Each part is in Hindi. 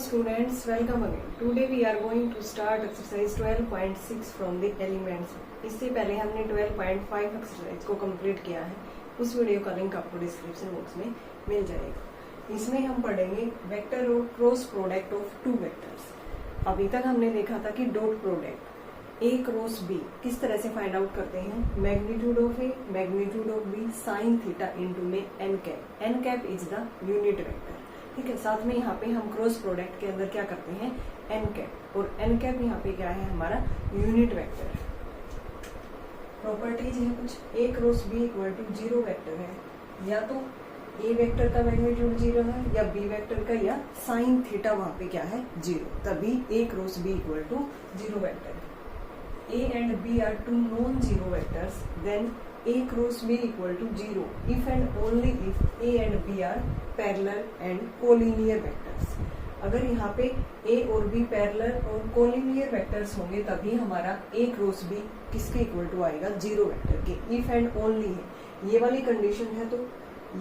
students, welcome again. Today we are going to start exercise 12.6 from the elements. इससे पहले हमने 12.5 एक्सरसाइज को कंप्लीट किया है. उस वीडियो का लिंक आपको डिस्क्रिप्शन बॉक्स में मिल जाएगा. इसमें हम पढ़ेंगे वेक्टर और cross product of two vectors. अभी तक हमने देखा था कि dot product A cross B किस तरह से फाइंड आउट करते हैं. Magnitude of A magnitude of B sine theta into में N cap. N cap is the unit vector. ठीक है. साथ में यहाँ पे हम क्रॉस प्रोडक्ट के अंदर क्या करते हैं, एन कैप. और एन कैप यहाँ पे क्या है, हमारा यूनिट वेक्टर. प्रॉपर्टीज है कुछ. A cross B equal to zero vector है. या तो ए वेक्टर का मैग्नीट्यूड जीरो है या बी वेक्टर का, या साइन थीटा वहां पे क्या है, जीरो. तभी A cross B equal to zero vector. A and B are two non zero vectors, then A cross B equal to 0 if and only if A and B are parallel and collinear vectors. अगर यहाँ पे A और B parallel और collinear vectors होंगे तभी हमारा A cross B किसके इक्वल टू आएगा, जीरो वेक्टर के. if and only है, ये वाली कंडीशन है तो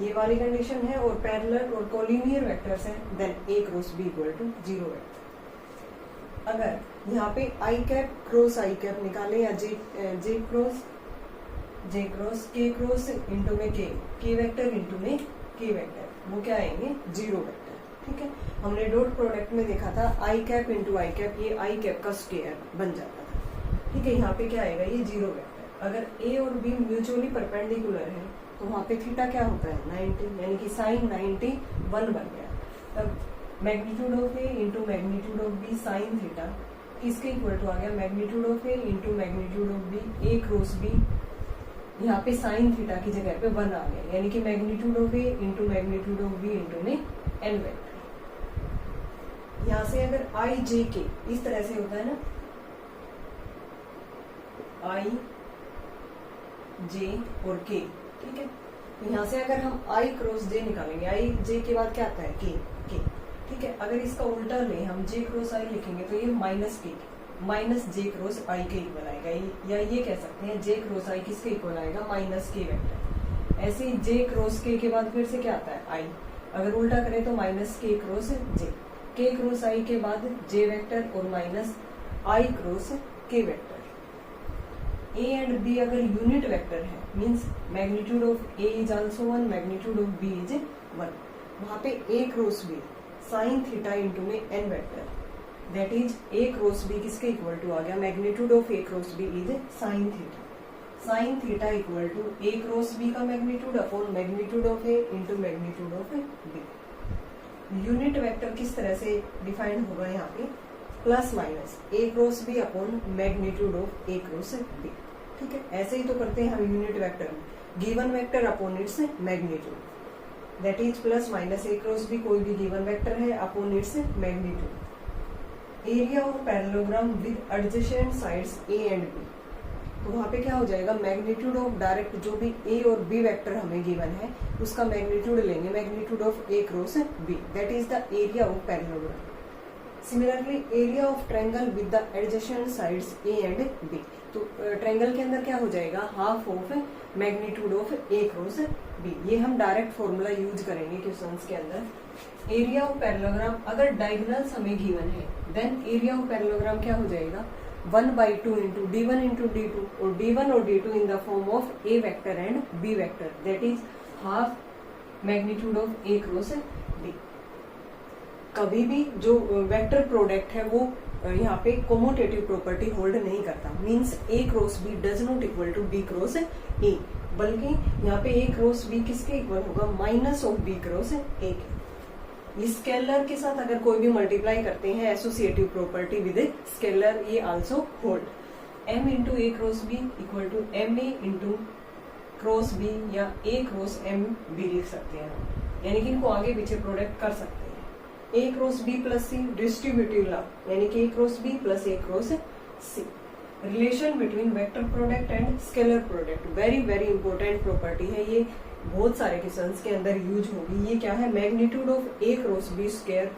ये वाली कंडीशन है, और पैरेलल और कोलिनियर वेक्टर्स हैं, then A cross B equal to zero vector. अगर यहाँ पे I cap cross I cap निकाले या J cross K cross into में K वेक्टर इंटू में K वेक्टर, वो क्या आएंगे, जीरो वेक्टर. ठीक है. हमने डॉट प्रोडक्ट में देखा था I cap into I cap, ये I कैप का स्क्वायर बन जाता था. ठीक है. यहाँ पे क्या आएगा, ये जीरो वेक्टर. अगर A और B म्यूचुअली परपेंडिकुलर है तो वहाँ पे थीटा क्या होता है, 90, यानी कि साइन 91 बन गया. तब magnitude of A into magnitude of B sine theta किसके इक्वल टू आ गया, magnitude of A into magnitude of B. A cross B यहाँ पे साइन थीटा की जगह पे 1 आ गया, यानी कि magnitude of A into magnitude of B into में एन वेक्टर. यहाँ से अगर आई जे के इस तरह से होता है ना, आई जे और के. ठीक है. यहाँ से अगर हम आई क्रॉस जे निकालेंगे, आई जे के बाद क्या आता है, के. ठीक है. अगर इसका उल्टा ले हम जे क्रॉस आई लिखेंगे तो ये माइनस के माइनस जे क्रॉस आई के इक्वल आएगा, या ये कह सकते हैं जे क्रॉस आई किसके इक्वल आएगा, माइनस के वेक्टर. ऐसे ही जे क्रॉस के बाद फिर से क्या आता है, आई. अगर उल्टा करें तो माइनस के क्रॉस जे. के क्रॉस आई के बाद जे वेक्टर और minus I cross K vector. A and B अगर यूनिट वेक्टर है, means magnitude of A is also 1, magnitude of B is 1. वहां पे ए cross B sine theta into में N vector, that is A cross B किसके इक्वल टू आ गया, magnitude of A cross B is sine theta. Sine theta equal to A cross B का magnitude upon magnitude of A into magnitude of B. Unit vector किस तरह से डिफाइंड होगा, यहाँ पे plus minus A cross B upon magnitude of A cross B. ठीक है. ऐसे ही तो करते हैं हम यूनिट वेक्टर में, given vector upon its magnitude, that is plus minus A cross B कोई भी गिवन वेक्टर है upon its magnitude. Area of parallelogram with adjacent sides A and B, तो वहां पे क्या हो जाएगा, मैग्नीट्यूड ऑफ डायरेक्ट जो भी ए और बी वेक्टर हमें गिवन है उसका मैग्नीट्यूड लेंगे, magnitude of A cross B, that is the area of parallelogram. Similarly area of triangle with the adjacent sides A and B, तो ट्रायंगल के अंदर क्या हो जाएगा, half of magnitude of A cross B. ये हम डायरेक्ट फॉर्मूला यूज करेंगे क्वेश्चंस के अंदर. एरिया ऑफ पैरेललोग्राम अगर डायगोनल्स हमें गिवन है, देन एरिया ऑफ पैरेललोग्राम क्या हो जाएगा, 1/2 इंटू d1 इंटू d2, और d1 और d2 in the form of a vector and b vector, that is half magnitude of A cross b. कभी भी जो वेक्टर प्रोडक्ट है वो यहाँ पे कोमोटेटिव प्रॉपर्टी होल्ड नहीं करता, means a cross b does not equal to b cross a, बल्कि यहाँ पे ए क्रॉस बी किसके इक्वल होगा, minus of b cross a. Scalar के साथ अगर कोई भी मल्टीप्लाई करते हैं, एसोसिएटिव प्रॉपर्टी विद स्केलर, ये also hold. m into A cross B equal to m a into cross b, या ए क्रॉस एम भी लिख सकते हैं, यानी कि इनको आगे पीछे प्रोडक्ट कर सकते हैं. A cross B plus C distributive law, यानी कि A cross B plus A cross C. Relation between vector product and scalar product, very very important property है, ये बहुत सारे क्वेश्चंस के अंदर यूज होगी. ये क्या है, magnitude of A cross b square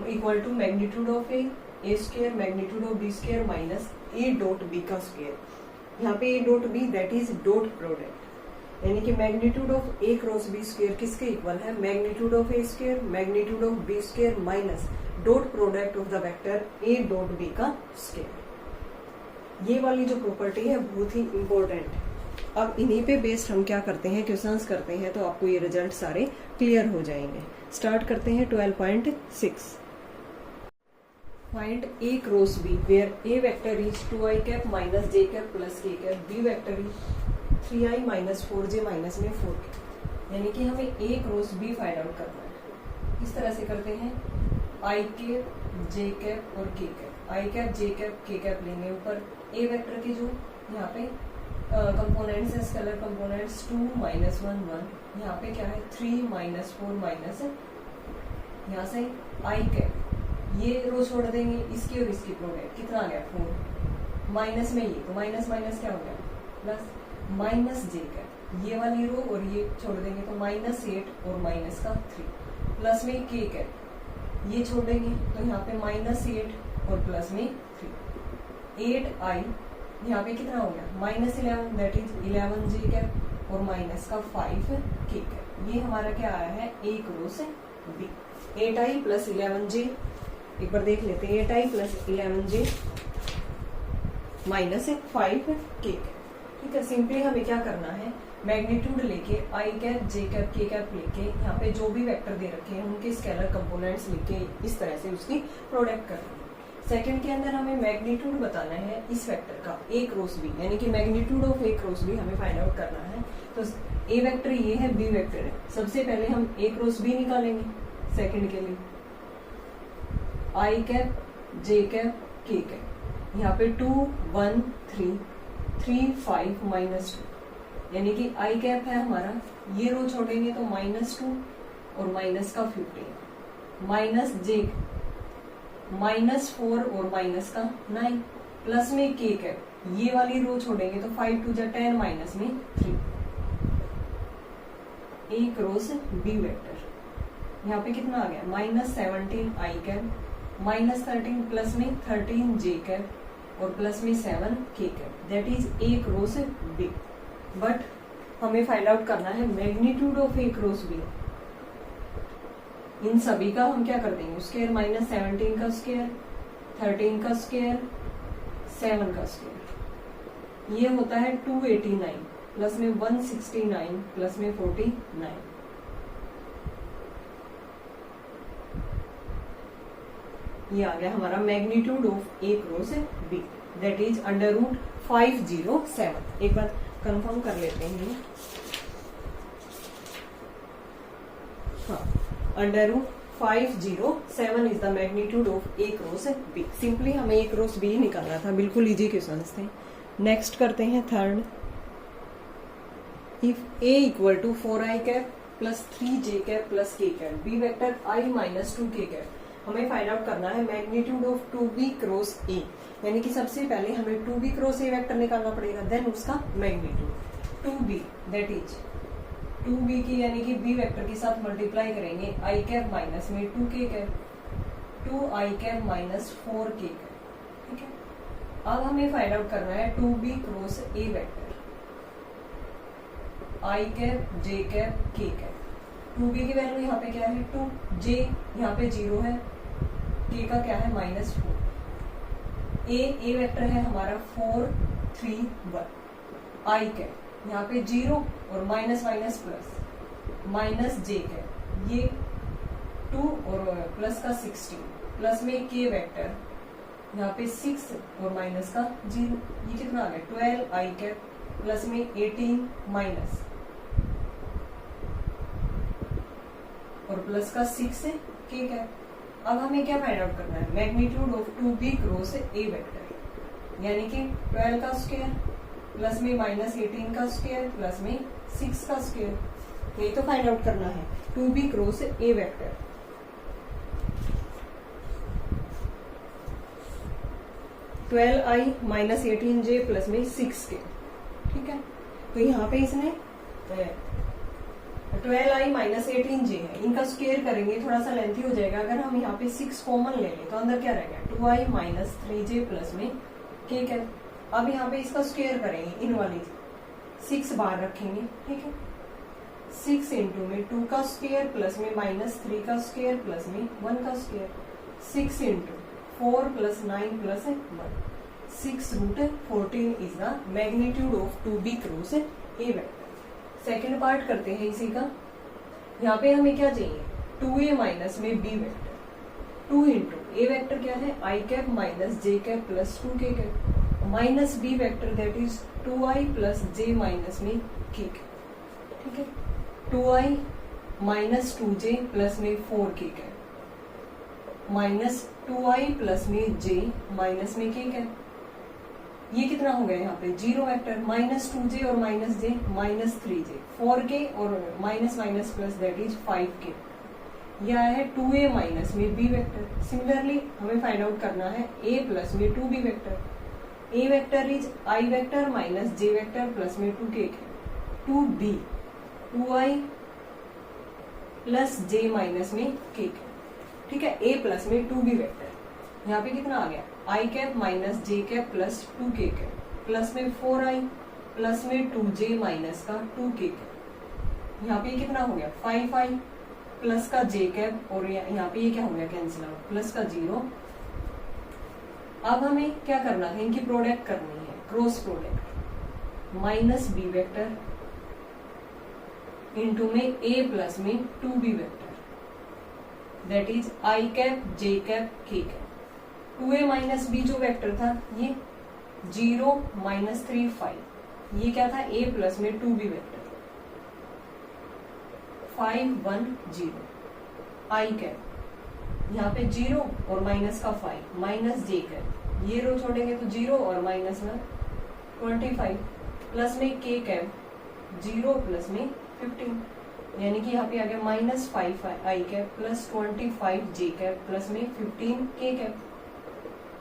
equal to magnitude of a square magnitude of b square minus a dot b का स्क्वायर. यहाँ पे a dot b that is dot product, यानी कि magnitude of A cross b square किसके इक्वल है, magnitude of a square magnitude of b square minus dot product of the vector a dot b का स्केयर। ये वाली जो प्रॉपर्टी है बहुत ही इंपॉर्टेंट है। अब इन्हीं पे बेस्ड हम क्या करते हैं, क्वेश्चंस करते हैं, तो आपको ये रिजल्ट सारे क्लियर हो जाएंगे। स्टार्ट करते हैं 12.6। Find a cross b where a vector is 2i cap minus j cap plus k cap, b vector is 3i minus 4j minus में 4k। यानी कि हमें ए क्रॉस बी फाइंड आउट करना है। किस तरह से करते हैं, i कैप j कैप और k cap, i cap j cap k cap लेंगे। ऊपर ए वेक्टर के जो यहाँ पे कंपोनेंट्स है, स्केलर कंपोनेंट्स 2 माइनस 1 1, यहाँ पे क्या है 3 माइनस 4 माइनस, यहाँ से i कैप ये रो छोड़ देंगे, इसकी और इसकी प्रोडक्ट कितना आ गया 4, माइनस में ये तो माइनस माइनस क्या हो गया प्लस, माइनस j कैप ये वाली रो और ये छोड़ देंगे तो माइनस 8 और माइनस का 3, प्लस में k कैप ये छोड़ देंगे तो यहाँ पे माइनस 8 और प्लस में 3, 8i यहाँ पे कितना हो गया minus 11 that is 11j cap और माइनस का 5k कैप। ये हमारा क्या आया है ए cross B. 8i plus 11j एक बार देख लेते हैं, 8i plus 11j minus 5k। ठीक है, सिंपली हमें क्या करना है, मैग्नीट्यूड लेके i cap j cap k cap लेके यहाँ पे जो भी वेक्टर दे रखे हैं उनके स्केलर कंपोनेंट्स लेके इस तरह से उसकी प्रोडक्ट करना है। सेकंड के अंदर हमें मैग्नीट्यूड बताना है इस वेक्टर का ए क्रॉस बी, यानी कि magnitude of A cross b हमें फाइंड आउट करना है। तो ए वेक्टर ये है, बी वेक्टर है, सबसे पहले हम ए क्रॉस बी निकालेंगे। सेकंड के लिए आई कैप जे कैप के कैप, यहाँ पे 2 1 3 3 5 माइनस 2, यानी कि आई कैप है हमारा, ये रो छोड़ेंगे तो माइनस 2 और माइनस का 15, माइनस जे माइनस 4 और माइनस का 9, प्लस में के कैप ये वाली रो छोड़ेंगे तो 5 2 जा 10 माइनस में 3। ए क्रॉस बी वेक्टर यहाँ पे कितना आ गया minus 17 I cap minus 13 plus में 13 जे कैप और प्लस में 7 K cap, that is A cross B. But हमें फाइंड आउट करना है magnitude of A cross B. इन सभी का हम क्या कर देंगे स्क्वायर, माइनस 17 का स्क्वायर, 13 का स्क्वायर, 7 का स्क्वायर, ये होता है 289 प्लस में 169 प्लस में 49। ये आ गया हमारा magnitude of A cross B, that is under root 507। एक बार कंफर्म कर लेते हैं, हाँ, under root 507 is the magnitude of A cross b. Simply हमें ए क्रॉस बी निकालना था, बिल्कुल इजी क्वेश्चन थे। नेक्स्ट करते हैं third, if a equal to 4i cap plus 3j cap plus k cap, b vector i minus 2k cap, हमें फाइंड आउट करना है मैग्नीट्यूड ऑफ 2b क्रॉस ए, यानी कि सबसे पहले हमें 2b क्रॉस ए वेक्टर निकालना पड़ेगा, देन उसका magnitude 2b, that is 2b की यानी कि b वेक्टर के साथ मल्टीप्लाई करेंगे i कैप माइनस में 2k cap, 2i cap minus 4k cap. ठीक है, अब हमें फाइंड आउट करना है 2b cross a vector, i cap j cap k cap. 2b की वैल्यू यहाँ पे क्या है 2, j यहाँ पे 0 है, k का क्या है माइनस 4, a वेक्टर है हमारा 4 3 1, i कैप यहाँ पे 0 और minus minus plus, minus j cap ये 2 और प्लस का 16, प्लस में k वेक्टर यहाँ पे 6 और माइनस का 0, ये कितना आ गया 12 i कैप प्लस में 18 माइनस और प्लस का 6 k कैप। अब हमें क्या फाइंड आउट करना है magnitude of 2b cross A vector, यानी कि 12 का स्क्वायर प्लस में माइनस 18 का स्क्वायर प्लस में 6 का स्क्वायर, यही तो फाइंड आउट करना है 2b क्रॉस ए वेक्टर। ट्वेल्व आई माइनस 18j प्लस में 6k। ठीक है, तो यहाँ पे इसने 12i माइनस 18j है, इनका स्क्वायर करेंगे थोड़ा सा लेंथी हो जाएगा। अगर हम यहाँ पे 6 कॉमन ले लें तो अंदर क्या रहेगा 2i माइनस 3j प्लस में k कैप। अब यहाँ पे इसका स्क्वायर करेंगे, इन वाली 6 बाहर रखेंगे। ठीक है, 6 इंटू में 2 का स्क्वायर प्लस में माइनस 3 का स्क्वायर प्लस में 1 का square, 6 into 4 plus 9 plus 1, 6 root 14 is the magnitude of 2b cross a vector. Second part करते हैं इसी का। यहाँ पे हमें क्या चाहिए, 2a माइनस में b vector, 2 into A vector क्या है I cap minus J cap plus 2k cap minus b vector that is 2i plus j minus में k कैप। ठीक है, 2i माइनस 2j प्लस में 4k cap minus 2i plus में j माइनस में k कैप। ये कितना हो गया यहाँ पे 0 वेक्टर, माइनस 2j और minus j minus 3j, 4k और minus minus plus that is 5k। यह है 2a माइनस में b वेक्टर। सिमिलरली हमें फाइंड आउट करना है a प्लस में 2b vector. a vector is i vector minus j vector plus में 2k, 2b 2i plus j minus में k। ठीक है, a प्लस में 2b वेक्टर। यहाँ पे कितना आ गया I cap minus J cap plus 2k cap plus में 4i प्लस में 2j माइनस का 2k कैप। यहाँ पे कितना हो गया 5i प्लस का j कैप और यहाँ पे ये क्या हो गया कैंसिल आउट प्लस का 0। अब हमें क्या करना है, इनकी प्रोडक्ट करनी है, cross product minus b vector into में a प्लस में 2b vector that is I cap J cap k cap. 2a minus b जो वेक्टर था ये 0 माइनस 3 5, ये क्या था a प्लस में 2b वेक्टर 5 1 0 आई कैप। यहाँ पे 0 और माइनस का 5 माइनस j कैप, ये रो छोड़ेंगे तो 0 और माइनस में 25 प्लस में k कैप 0 प्लस में 15, यानी कि यहाँ पे आ गया minus 5 I cap plus 25 j cap plus में 15 k कैप।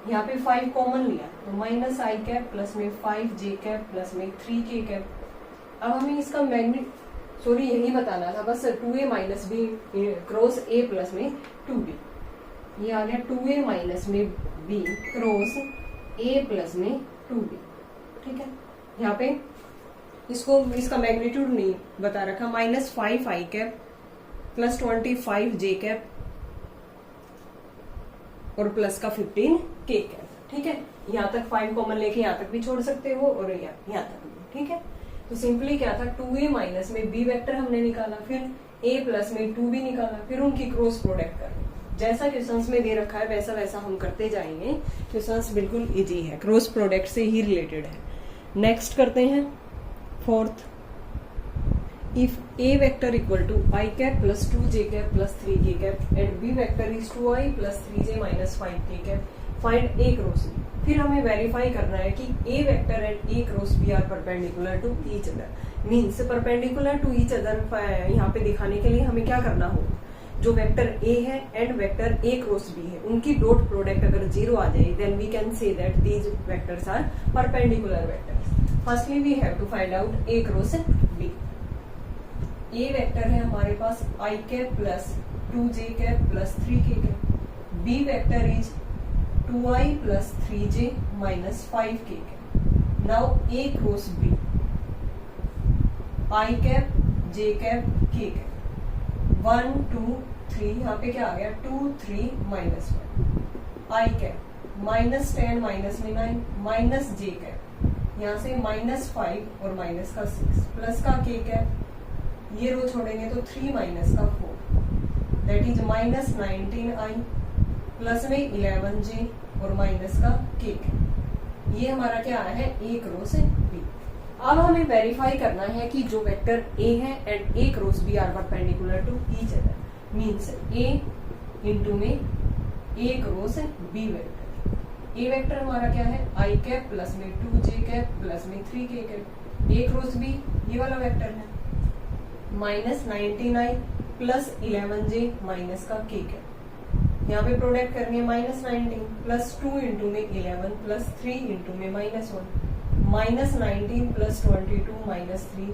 यहाँ पे 5 कॉमन लिया तो माइनस आई कैप प्लस में 5 जे कैप प्लस में 3k कैप। अब हमें इसका सॉरी यही बताना था बस, 2a minus b cross a plus में 2b। ये आ गया 2a माइनस में b क्रॉस a प्लस में 2b। ठीक है, यहाँ पे इसका मैग्नीट्यूड नहीं बता रखा, minus 5 I cap plus 25 J cap और प्लस का 15 k कैप। ठीक है, यहाँ तक 5 कॉमन लेके यहाँ तक भी छोड़ सकते हो और यहाँ तक भी। ठीक है, तो सिंपली क्या था 2a माइनस में b वेक्टर हमने निकाला, फिर a प्लस में 2b निकाला, फिर उनकी क्रॉस प्रोडक्ट कर। जैसा क्वेश्चंस में दे रखा है वैसा वैसा हम करते जाएंगे। क्वेश्चंस बिल्कुल इजी है, क्रॉस प्रोडक्ट से ही रिलेटेड है। नेक्स्ट करते हैं fourth, if a vector equal to I cap plus 2j cap plus 3k cap and b vector is 2i plus 3j minus 5k cap, find a cross b। फिर हमें वेरीफाई करना है कि a vector and a cross b are perpendicular to each other. Means perpendicular to each other यहाँ पे दिखाने के लिए हमें क्या करना होगा, जो वेक्टर a है and vector a cross b है उनकी डॉट प्रोडक्ट अगर 0 आ जाए then we can say that these vectors are perpendicular vectors. Firstly we have to find out a cross b। a vector है हमारे पास i cap plus 2j cap plus 3k cap. b vector is 2i plus 3j minus 5k cap. Now a cross b i cap j cap k cap 1 2 3, यहाँ पे क्या आ गया 2 3 minus 1 i cap minus 10 minus में 9 माइनस j कैप, यहाँ से माइनस 5 और माइनस का 6 प्लस का k कैप, ये रो छोड़ेंगे तो 3 माइनस का 4 that is minus 19i plus में 11j और माइनस का k कैप। ये हमारा क्या आया है a क्रॉस b। अब हमें वेरीफाई करना है कि जो वेक्टर a है and a cross b are perpendicular to each other. Means a into में a cross b vector. a vector हमारा क्या है i कैप प्लस में 2j कैप प्लस में 3k cap. a cross b ये वाला वेक्टर है minus 19i plus 11j minus का k कैप। यहाँ पे प्रोडक्ट करनी है माइनस 19 प्लस 2 इंटू में 11 प्लस 3 इंटू में minus 1 minus 19 plus 22 minus 3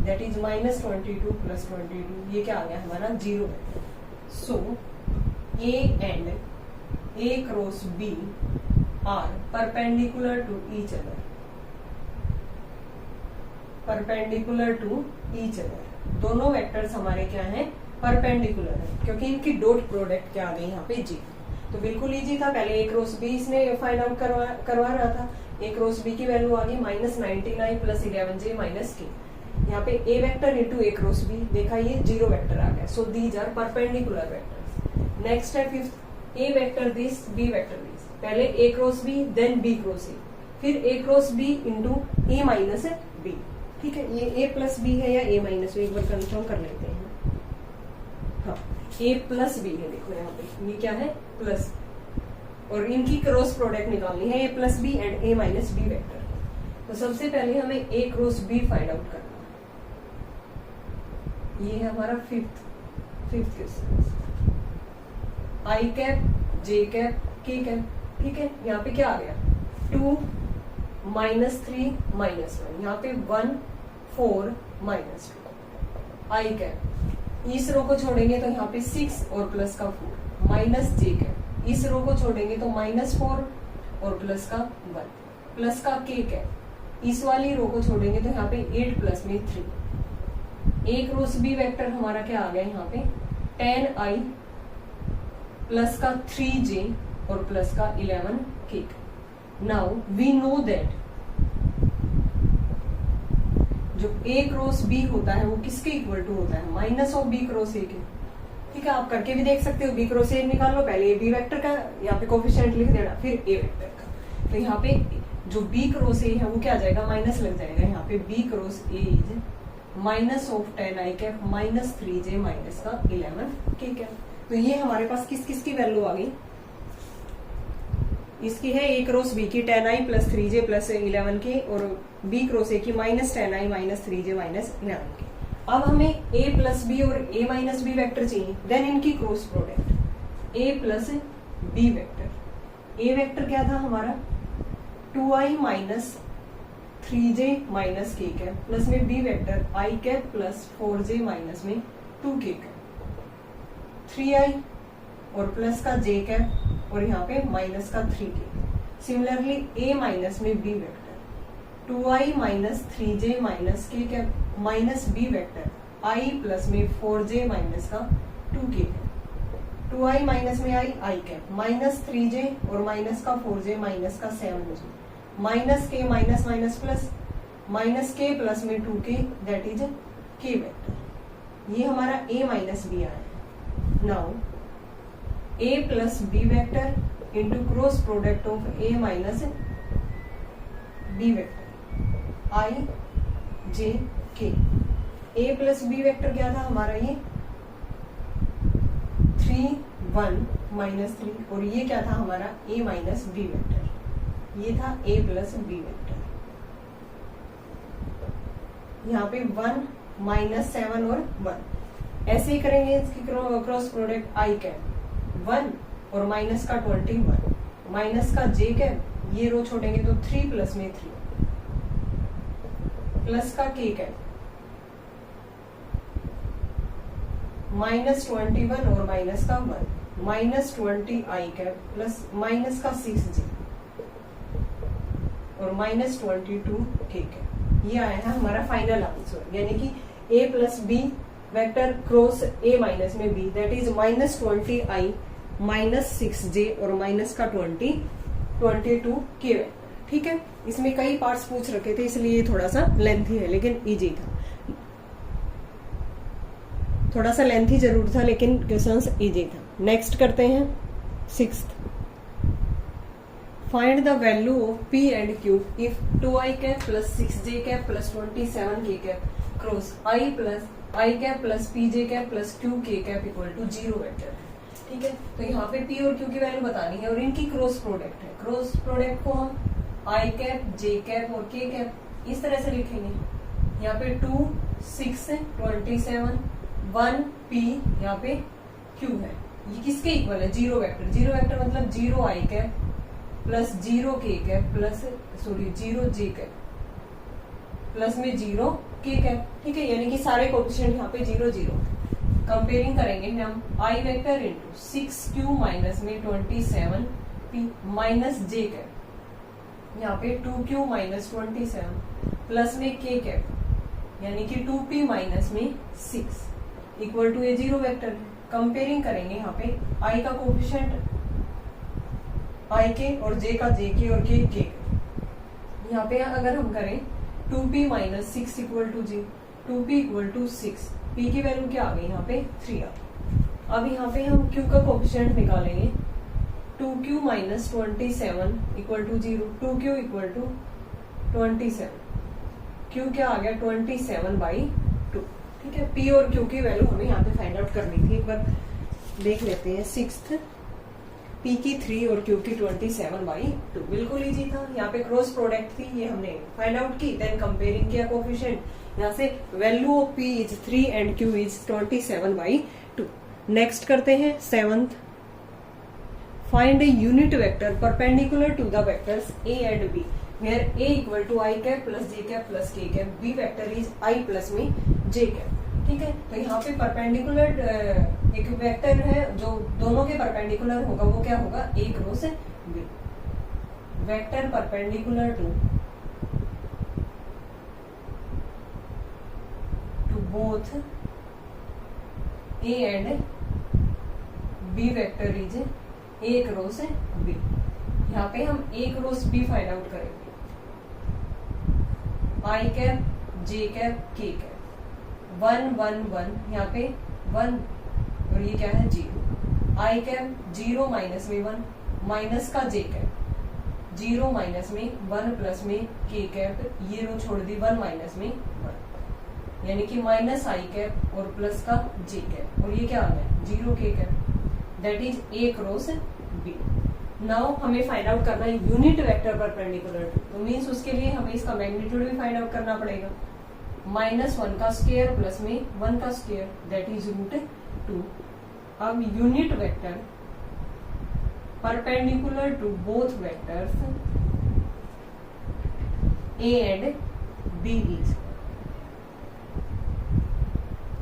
that is minus 22 plus 22। ये क्या आ गया हमारा 0 है। So a and a cross b are perpendicular to each other, perpendicular to each other. दोनों वेक्टर्स हमारे क्या हैं परपेंडिकुलर है क्योंकि इनकी डॉट प्रोडक्ट क्या आ गई यहाँ पे जी। तो बिल्कुल इजी था, पहले ए क्रॉस बी इसने फाइंड आउट करवा रहा था। ए क्रॉस बी की वैल्यू आ गई -99 प्लस 11j माइनस के। यहाँ पे A vector into A cross B, देखा ये 0 वेक्टर आ गया। So these are perpendicular vectors. Next है fifth, A vector this B vector this. पहले A cross B then B cross A, फिर A cross B into A minus B. ठीक है, ये ए प्लस बी है या ए माइनस बी, एक बार कंफर्म कर लेते हैं। हाँ, ए प्लस बी है, देखो यहाँ पे ये क्या है प्लस, और इनकी क्रॉस प्रोडक्ट निकालनी है, A plus B and A minus B vector. तो सबसे पहले हमें ए क्रॉस बी फाइंड आउट करना है। ये है हमारा fifth question, I cap J cap के कैप। ठीक है, यहाँ पे क्या आ गया 2 -3 -1, यहाँ पे 1 4 -2 आई कैप। इस रो को छोड़ेंगे तो यहाँ पे 6 और प्लस का 4 माइनस जे कैप। इस रो को छोड़ेंगे तो -4 और प्लस का 1 प्लस का के कैप। इस वाली रो को छोड़ेंगे तो यहाँ पे 8 प्लस में 3। ए क्रॉस बी वेक्टर हमारा क्या आ गया यहाँ पे 10i प्लस का 3j और प्लस का 11 के। नाउ वी नो दैट जो ए क्रॉस बी होता है वो किसके इक्वल टू होता है, minus of b cross a के। ठीक है, आप करके भी देख सकते हो, बी क्रॉस ए निकाल लो, पहले ए बी वेक्टर का यहाँ पे कोफिशिएंट लिख देना, फिर ए वेक्टर का। तो यहाँ पे जो बी क्रॉस ए है वो क्या आ जाएगा, माइनस लग जाएगा। यहाँ पे b cross a is minus of 10i cap minus 3j minus का 11 के कैप। तो ये हमारे पास किस किस की वैल्यू आ गई, इसकी है ए क्रॉस बी की 10i प्लस 3j प्लस 11 के, और बी क्रॉस ए की -10i माइनस 3j माइनस 11 के। अब हमें a प्लस बी और a माइनस बी वेक्टर चाहिए, देन इनकी cross product a plus b vector. a vector क्या था हमारा 2i minus 3j minus k cap, plus में b vector i cap plus 4j minus में 2k कैप, 3i और प्लस का j कैप और यहाँ पे माइनस का 3k। सिमिलरली a माइनस में b vector 2i minus 3j minus k cap minus b vector i plus में 4j माइनस का 2k, 2i माइनस में i कैप माइनस 3j और माइनस का 4j माइनस का 7j minus k minus minus plus minus k plus में 2k that is k vector. ये हमारा a माइनस बी आया। Now a plus b vector into cross product of a minus B vector i j k। a plus b vector क्या था हमारा, ये 3 1 -3, और ये क्या था हमारा a माइनस बी वेक्टर, ये था a प्लस बी वेक्टर। यहाँ पे 1 -7 और 1 ऐसे ही करेंगे इसकी क्रॉस प्रोडक्ट i कैप 1 और माइनस का 21 माइनस का j कैप, ये रो छोड़ेंगे तो 3 प्लस में 3 प्लस का k कैप -21 और माइनस का 1 minus 20i cap plus minus का 6j और माइनस 22k कैप। ये आया है हमारा फाइनल आंसर, यानी कि a plus b vector cross a minus में b that is -20i minus 6j और माइनस का 22k वेक्टर। ठीक है, इसमें कई पार्ट्स पूछ रखे थे इसलिए थोड़ा सा लेंथी है लेकिन इजी था, थोड़ा सा लेंथी जरूर था लेकिन क्वेश्चंस इजी था। नेक्स्ट करते हैं 6th, find the value of p and q if 2i cap plus 6j cap plus 27k cap cross i plus i cap plus pj cap plus qk cap equal to 0 vector. ठीक है, तो यहाँ पे p और q की वैल्यू बतानी है और इनकी क्रॉस प्रोडक्ट है। क्रॉस प्रोडक्ट को हम i कैप j कैप और k कैप इस तरह से लिखेंगे। यहाँ पे 2 6 27 1 p यहाँ पे q है, ये किसके इक्वल है 0 वेक्टर। 0 वेक्टर मतलब 0 i cap plus 0 k cap plus 0 j cap plus में 0 k कैप। ठीक है, यानी कि सारे कोएफिशिएंट यहाँ पे 0 0। कंपेयरिंग करेंगे हम i vector into 6q minus में 27p माइनस j कैप, यहाँ पे 2q माइनस 27 प्लस में k कैप यानी कि 2p माइनस में 6 इक्वल टू ये 0 वेक्टर। कंपेयरिंग करेंगे यहाँ पे i का कोएफिशिएंट आई के और जे का जे के और के। यहाँ पे अगर हम करें 2p माइनस 6 इक्वल टू जी, 2p इक्वल टू 6, p की वैल्यू क्या आ गई यहाँ पे 3 आ गई। अब यहाँ पे हम q का कोफिशिएंट निकालेंगे, 2q minus 27 equal to 0, 2q equal to 27, q क्या आ गया 27/2। ठीक है, p और q की वैल्यू हमें यहाँ पे फाइंड आउट करनी थी, एक बार देख लेते हैं। 6th p की 3 और q की 27/2, बिल्कुल इजी था। यहाँ पे क्रॉस प्रोडक्ट थी, ये हमने फाइंड आउट की, देन कंपेयरिंग किया कोफिशिएंट, यहाँ से value of p is 3 and q is 27/2। Next करते हैं 7th, find a unit vector perpendicular to the vectors a and b where a equal to i cap plus j cap plus k cap, b vector is i plus में j कैप। ठीक है, तो यहाँ पे परपेंडिकुलर एक वेक्टर है जो दोनों के परपेंडिकुलर होगा, वो क्या होगा a cross b, vector perpendicular to both a and b vector is a cross b। यहाँ पे हम a cross b find out करेंगे, i cap j cap k cap, 1 1 1 यहाँ पे 1 और ये क्या है 0, i कैप 0 माइनस में 1 माइनस का j कैप, 0 माइनस में 1 प्लस में k कैप, ये रो छोड़ दी 1 माइनस में 1, यानी कि माइनस i कैप और प्लस का j कैप, और ये क्या आ गया 0 k cap, that is a cross b। Now हमें फाइंड आउट करना है यूनिट वेक्टर परपेंडिकुलर टू, तो मीन्स उसके लिए हमें इसका मैग्नीट्यूड भी फाइंड आउट करना पड़ेगा, -1 का स्क्वायर प्लस में 1 का स्क्वायर, दैट इज √2। अब unit vector perpendicular to both vectors a and b is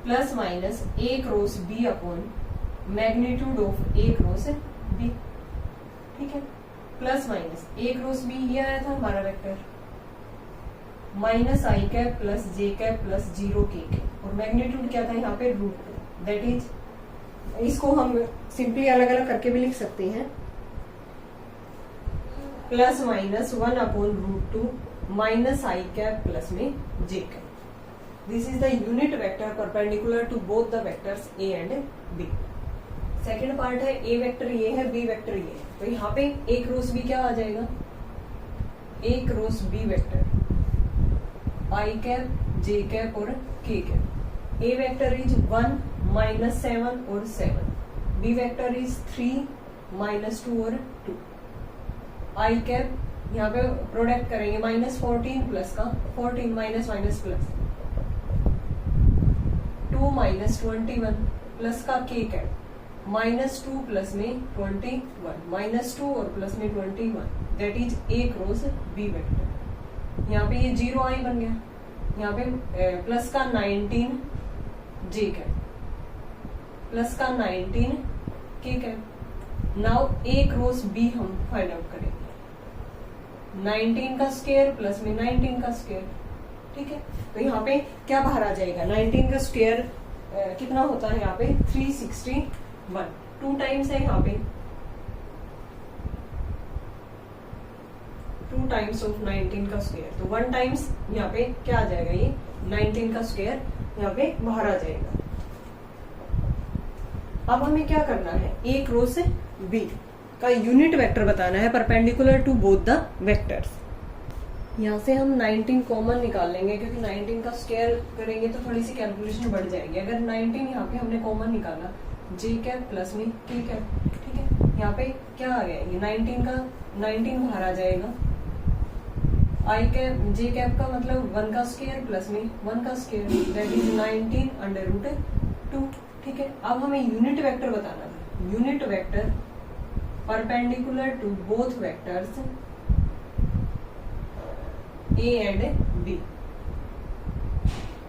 plus minus a cross b upon magnitude of a cross b। ठीक है, plus minus a cross b ये आया था हमारा वेक्टर, माइनस आई cap plus j cap plus 0 k cap, और मैग्नीट्यूड क्या था यहाँ पे √2, दैट इज, इसको हम सिंपली अलग अलग करके भी लिख सकते हैं, प्लस माइनस 1 अपॉन √2 माइनस आई कैप प्लस में J cap. This is the unit vector perpendicular to both the vectors a and b। Second part है a वेक्टर ये है, b वेक्टर ये है, तो यहाँ पे a क्रॉस b क्या आ जाएगा, a cross b vector i cap j cap और k cap. a vector is 1 minus 7 और 7, b वेक्टर इज 3 माइनस 2 और 2, i कैप यहाँ पे प्रोडक्ट करेंगे -14 प्लस का 14 minus minus plus 2 minus 21 plus का k कैप, -2 प्लस में 21, -2 और प्लस में 21, that is a cross b vector. यहाँ पे ये 0 i बन गया, यहाँ पे प्लस का 19 j कैप प्लस का 19 k cap. Now a cross b हम फाइंड आउट करेंगे, 19 का स्क्वायर प्लस में 19 का स्क्वायर। ठीक है, तो यहाँ पे क्या बाहर आ जाएगा, 19 का स्क्वायर कितना होता है यहाँ पे 361, 2 टाइम्स है यहाँ पे, 2 टाइम्स ऑफ 19 का स्क्वायर, तो 1 टाइम्स यहाँ पे क्या आ जाएगा, ये 19 का स्क्वायर यहाँ पे बाहर आ जाएगा। अब हमें क्या करना है, a क्रॉस b का यूनिट वेक्टर बताना है perpendicular to both the vectors. यहाँ से हम 19 कॉमन निकाल लेंगे, क्योंकि 19 का स्क्वायर करेंगे तो थोड़ी सी कैलकुलेशन बढ़ जाएगी। अगर 19 यहाँ पे हमने कॉमन निकाला, j कैप प्लस में k कैप, ठीक है, यहाँ पे क्या आ गया, ये 19 का 19 बाहर आ जाएगा, i कैप j कैप का मतलब 1 का स्क्वायर प्लस में 1 का स्क्वायर, दैट इज 19/√2। ठीक है, अब हमें यूनिट वेक्टर बताना था, unit vector perpendicular to both vectors a and b,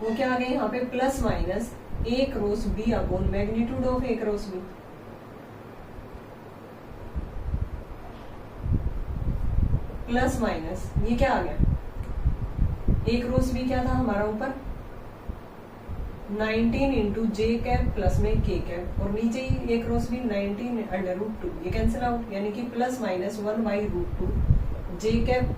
वो क्या आ गए यहाँ पे plus minus a cross b upon magnitude of a cross b, plus minus ये क्या आ गया, a क्रॉस b क्या था हमारा ऊपर 19 इंटू जे कैप प्लस में के कैप, और नीचे ही ये क्रॉस भी 19 अंडर रूट 2, ये कैंसिल आउट, यानी कि plus minus 1/√2 j cap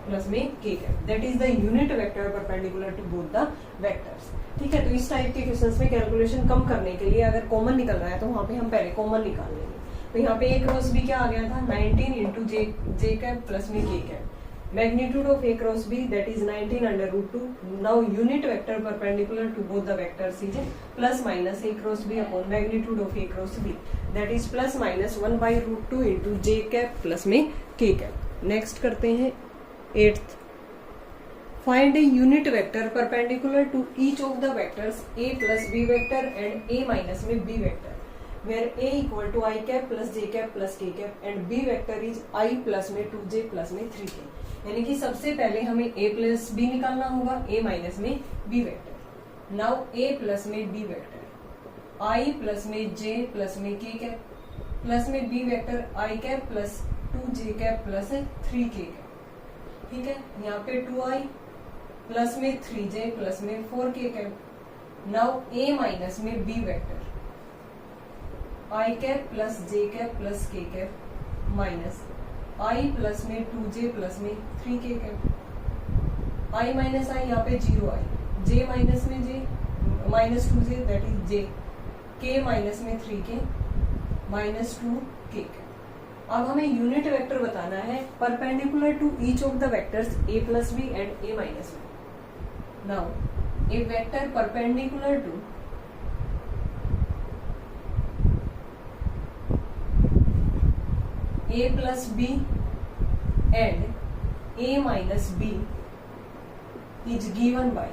plus में k cap, that is the unit vector perpendicular to both the vectors. ठीक है, तो इस टाइप के क्वेश्चंस में कैलकुलेशन कम करने के लिए अगर कॉमन निकल रहा है तो वहां पे हम पहले कॉमन निकाल लेंगे। तो यहाँ पे ए क्रॉस बी क्या आ गया था, 19 इंटू जे कैप प्लस में k cap, magnitude of a cross b that is 19 under root 2. Now unit vector perpendicular to both the vectors is plus minus a cross b upon magnitude of a cross b, that is plus minus 1/√2 into j cap plus में k cap. Next करते हैं 8th. Find a unit vector perpendicular to each of the vectors a plus b vector and a minus में b vector, where a equal to i cap plus j cap plus k cap and b vector is i plus में 2j plus में 3k। यानी कि सबसे पहले हमें a प्लस बी निकालना होगा, a माइनस में b vector. Now a plus में b वेक्टर, i प्लस में j प्लस में k कैप प्लस में b vector i cap plus 2j cap plus 3k cap. ठीक है, यहाँ पे 2i प्लस में 3j प्लस में 4k cap. Now a minus में b vector, i cap plus j cap plus k cap minus i plus में 2j प्लस में 3k कैप। i माइनस आई यहाँ पे 0i, j माइनस में j minus 2j that is j, k minus में 3k माइनस 2k कैप। अब हमें यूनिट वेक्टर बताना है perpendicular to each of the vectors a plus B and a minus b. Now a vector perpendicular to a plus b and a minus b is given by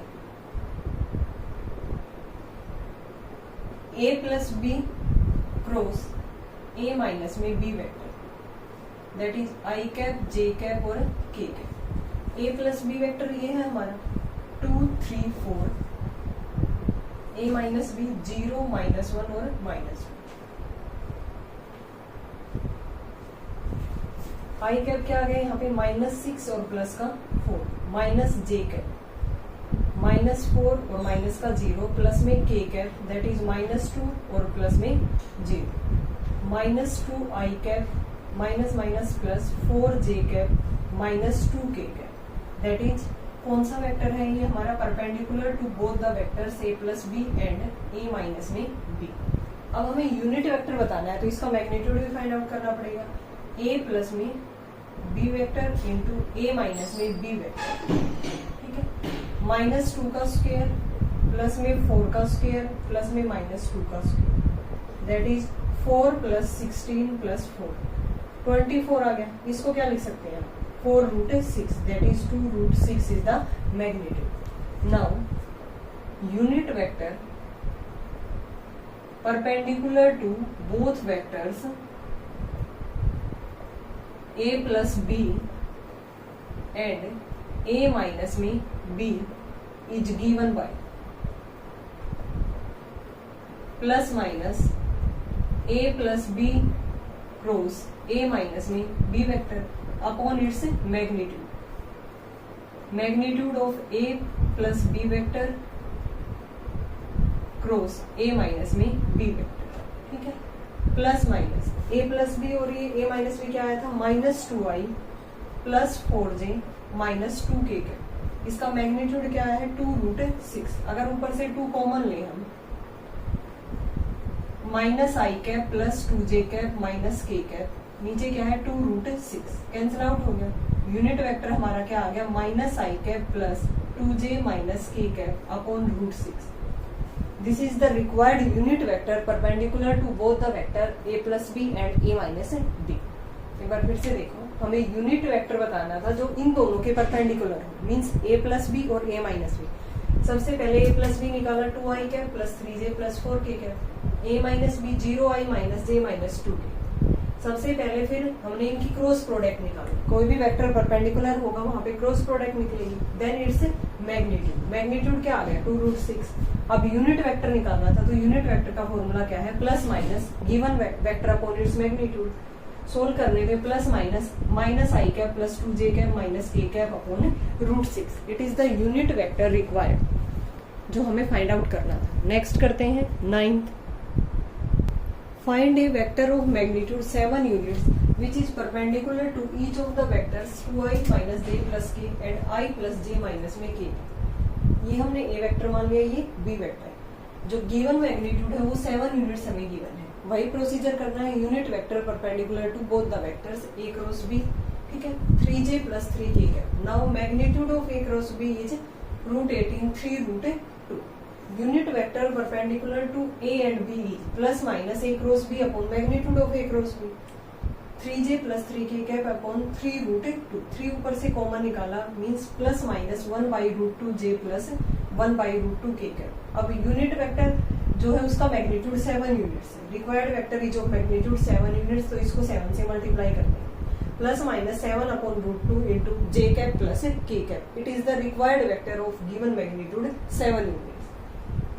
a plus b cross a minus में b vector, that is i cap j cap और k cap. a plus b vector ये है हमारा 2 3 4, a माइनस b 0 -1 और -1। आई कैप क्या आ गया यहाँ पे -6 और प्लस का 4, माइनस जे कैप -4 और माइनस का 0 प्लस में के कैप दैट इज -2 और प्लस में 0, -2 आई कैप माइनस माइनस प्लस 4 जे कैप -2 के कैप, दैट इज कौन सा वेक्टर है ये हमारा perpendicular to both the vectors a plus B and a minus में b। अब हमें यूनिट वेक्टर बताना है तो इसका मैग्नीट्यूड भी फाइंड आउट करना पड़ेगा, a प्लस में b vector into a minus में b वेक्टर। ठीक है, -2 का स्क्वायर प्लस में 4 का स्क्वायर प्लस में -2 का स्क्वायर दैट इज 4 + 16 + 4 24 आ गया। इसको क्या लिख सकते हैं 4√6 that is 2√6 is the magnitude. Now unit vector perpendicular to both vectors a plus b and a minus में b is given by plus minus a plus b cross a minus में b vector upon its magnitude of a plus b vector cross a minus में b vector। ठीक है, plus minus a plus b और ये a माइनस बी क्या आया था -2i plus 4j minus 2k का, इसका मैग्नीट्यूड क्या है 2√6। अगर ऊपर से 2 कॉमन ले हम -i cap plus 2j cap minus k cap, नीचे क्या है 2√6 कैंसिल आउट हो गया। यूनिट वेक्टर हमारा क्या आ गया -i cap plus 2j minus k cap upon √6। This is the required unit vector perpendicular to both the vector a plus b and a minus b। एक बार फिर से देखो, हमें यूनिट वेक्टर बताना था जो इन दोनों के परपेंडिकुलर हो, मींस a प्लस बी और a माइनस बी। सबसे पहले a प्लस बी निकाला 2i cap plus 3j plus 4k cap, a minus b 0i minus j minus 2k। सबसे पहले फिर हमने इनकी क्रॉस प्रोडक्ट निकाली, कोई भी वेक्टर परपेंडिकुलर होगा वहां पे क्रॉस प्रोडक्ट निकलेगी, देन इट्स मैग्नीट्यूड क्या आ गया 2√6। अब यूनिट वेक्टर निकालना था तो यूनिट वेक्टर का फॉर्मूला क्या है plus minus given vector upon its magnitude. Solve करने में plus minus I cap plus 2j cap minus k cap upon √6। It is the unit vector required. जो हमें फाइंड आउट करना था। नेक्स्ट करते हैं 9th। Find a vector of magnitude 7 units which is perpendicular to each of the vectors 2i minus J plus K and i plus J minus में के। ये हमने ए वेक्टर मान लिया, ये बी वेक्टर है। जो गिवन मैग्नीट्यूड है वो 7 यूनिट्स हमें गिवन है। वही प्रोसीजर करना है, unit vector perpendicular to both the vectors a cross B, ठीक है, 3j प्लस 3k है। Now magnitude of A cross B is √18 3√2। Unit vector perpendicular to a and b is plus minus A cross B upon magnitude of A cross b 3j plus 3k cap upon 3√2। 3 ऊपर से कॉमन निकाला means plus minus 1/√2j plus 1/√2k cap. अब यूनिट वेक्टर जो है उसका मैग्नीट्यूड 7 यूनिट्स है। Required vector is of magnitude 7 units, तो इसको 7 से मल्टीप्लाई करते हैं। Plus minus 7 upon √2 into J cap plus K cap. It is the required vector of given magnitude 7 units.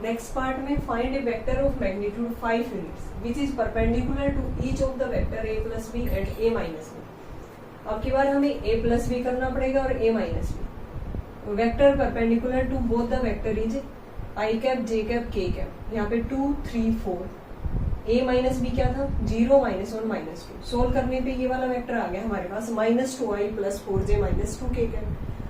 Next part में find a vector of magnitude 5 units which is perpendicular to each of the vector a plus B and a minus B. अब की बार हमें a प्लस बी करना पड़ेगा और a minus B. Vector perpendicular to both the vector is i cap J cap के कैप। यहाँ पे 2 3 4। a माइनस बी क्या था, 0 -1 -2। सोल्व करने पे ये वाला वेक्टर आ गया हमारे पास -2i plus 4j minus 2k cap.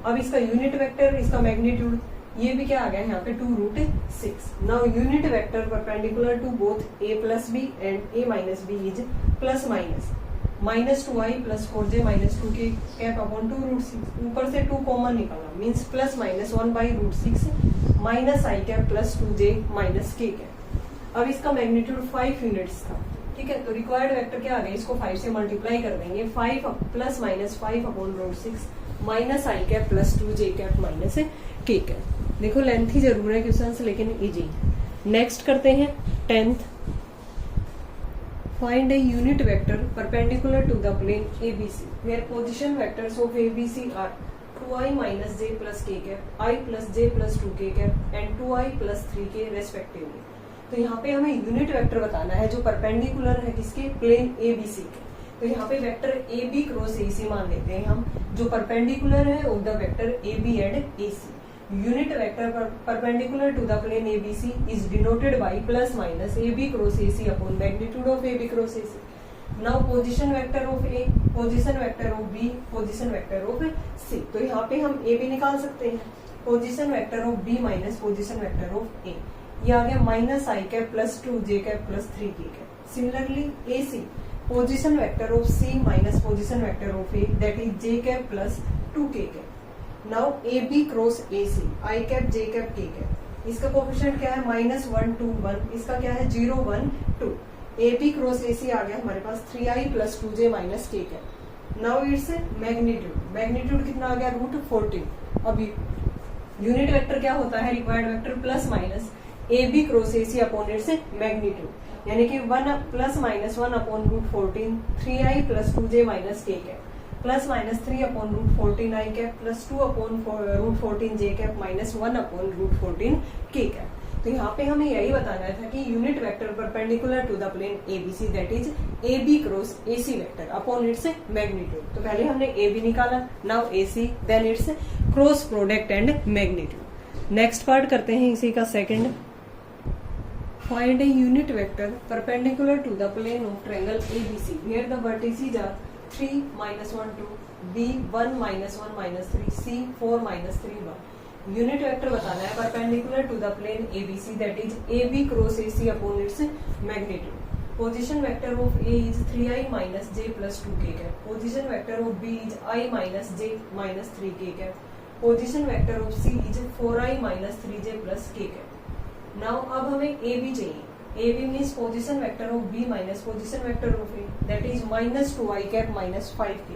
अब इसका यूनिट वेक्टर, इसका मैग्नीट्यूड, ये भी क्या आ गया यहाँ पे 2√6। Now unit vector perpendicular to both a plus B and a minus b is plus minus -2i plus 4j minus 2k cap upon 2√6। ऊपर से 2 कॉमन निकाला means plus minus 1/√6 minus i cap plus 2j minus k cap. अब इसका मैग्नीट्यूड 5 यूनिट्स था, ठीक है, तो रिक्वायर्ड वेक्टर क्या आ गया, इसको 5 से मल्टीप्लाई कर देंगे। 5 plus minus 5 upon √6 minus i cap plus 2j cap minus k cap. देखो लेंथी जरूर है क्वेश्चंस लेकिन इजी। नेक्स्ट करते हैं 10th। Find a unit vector perpendicular to the plane ABC where position vectors of ABC are 2i minus j plus k cap, i plus j plus 2k cap and 2i plus 3k respectively. तो यहाँ पे हमें यूनिट वेक्टर बताना है जो परपेंडिकुलर है किसके, प्लेन ABC के। तो यहाँ पे वेक्टर AB क्रॉस AC मान लेते हैं हम, जो परपेंडिकुलर है of the vector AB and AC। Unit vector perpendicular to the plane ABC is denoted by plus minus AB cross AC upon magnitude of AB cross AC। Now position vector of A, position vector of B, position vector of C। तो यहाँ पे हम AB निकाल सकते हैं, position vector of B minus position vector of A। ये आ गया minus i cap plus 2j cap plus 3k cap. Similarly AC, position vector of C minus position vector of A that is j cap plus 2k cap. Now AB cross AC, i cap j cap k cap. इसका कोएफिशिएंट क्या है, -1 2 1। इसका क्या है 0 1 2। AB क्रॉस AC आ गया हमारे पास 3i plus 2j minus k cap. Now its magnitude, magnitude कितना आ गया √14। अभी यूनिट वेक्टर क्या होता है, required vector plus minus AB cross AC upon its magnitude, यानी कि 1 plus minus 1 upon √14 3i plus 2j minus k cap plus minus 3 upon √14 i cap plus 2 upon √14 j cap minus 1 upon √14 k cap. तो यहाँ पे हमें यही बताना था कि unit vector perpendicular to the plane ABC that is AB cross AC vector upon its magnitude. तो पहले हमने AB निकाला, now AC, then its cross product and magnitude. Next part करते हैं इसी का second. Find a unit vector perpendicular to the plane of triangle ABC where the vertices are 3 -1 2, B 1 -1 -3, C 4 -3 1। Unit vector बताना है perpendicular to the plane ABC that is AB cross AC upon its magnitude. Position vector of A is 3i minus j plus 2k cap. Position vector of B is i minus j minus 3k cap. Position vector of C is 4i minus 3j plus k cap. Now अब हमें AB चाहिए। AB means position vector of B minus position vector of A that is -2i cap minus 5k।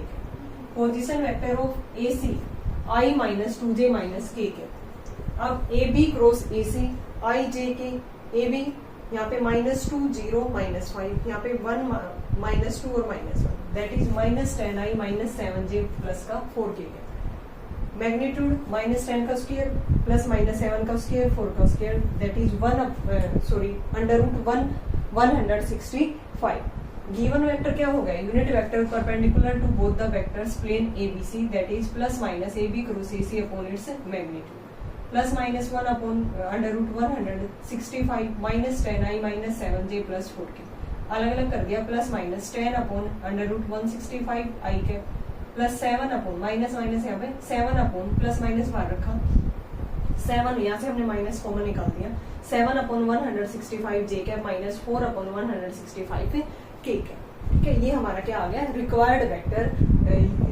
Position vector of AC i minus 2j minus k cap. अब AB cross AC i j k, AB यहाँ पे -2 0 -5, यहाँ पे 1 -2 और -1 that is -10i minus 7j plus का 4k कैप। मैग्नीट्यूड -10 का स्क्वायर प्लस -7 का स्क्वायर 4 का square that is √1 165। Given vector क्या होगा, unit vector perpendicular to both the vectors plane ABC that is plus minus AB cross AC upon its magnitude. Plus minus 1 upon √165 minus 10i minus 7j plus 4k अलग अलग कर दिया, प्लस माइनस 10 अपॉन √165 i के प्लस 7 अपॉन माइनस माइनस यहाँ पे 7 अपॉन प्लस माइनस बाहर रखा 7, यहाँ से हमने माइनस कॉमन निकाल दिया 7 अपॉन 165 जे कैप माइनस 4 अपॉन 165 के कैप। ठीक है, ये हमारा क्या आ गया, required vector,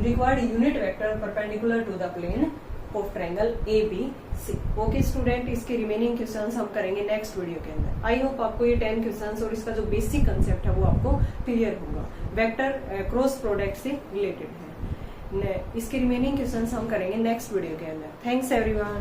required unit vector perpendicular to the plane of triangle ABC। Okay student, इसके रिमेनिंग क्वेश्चंस हम करेंगे नेक्स्ट वीडियो के अंदर। आई होप आपको ये 10 क्वेश्चंस और इसका जो बेसिक कंसेप्ट है वो आपको क्लियर होगा, वेक्टर क्रॉस प्रोडक्ट से रिलेटेड है। इसके रिमेनिंग क्वेश्चंस हम करेंगे नेक्स्ट वीडियो के अंदर। Thanks everyone.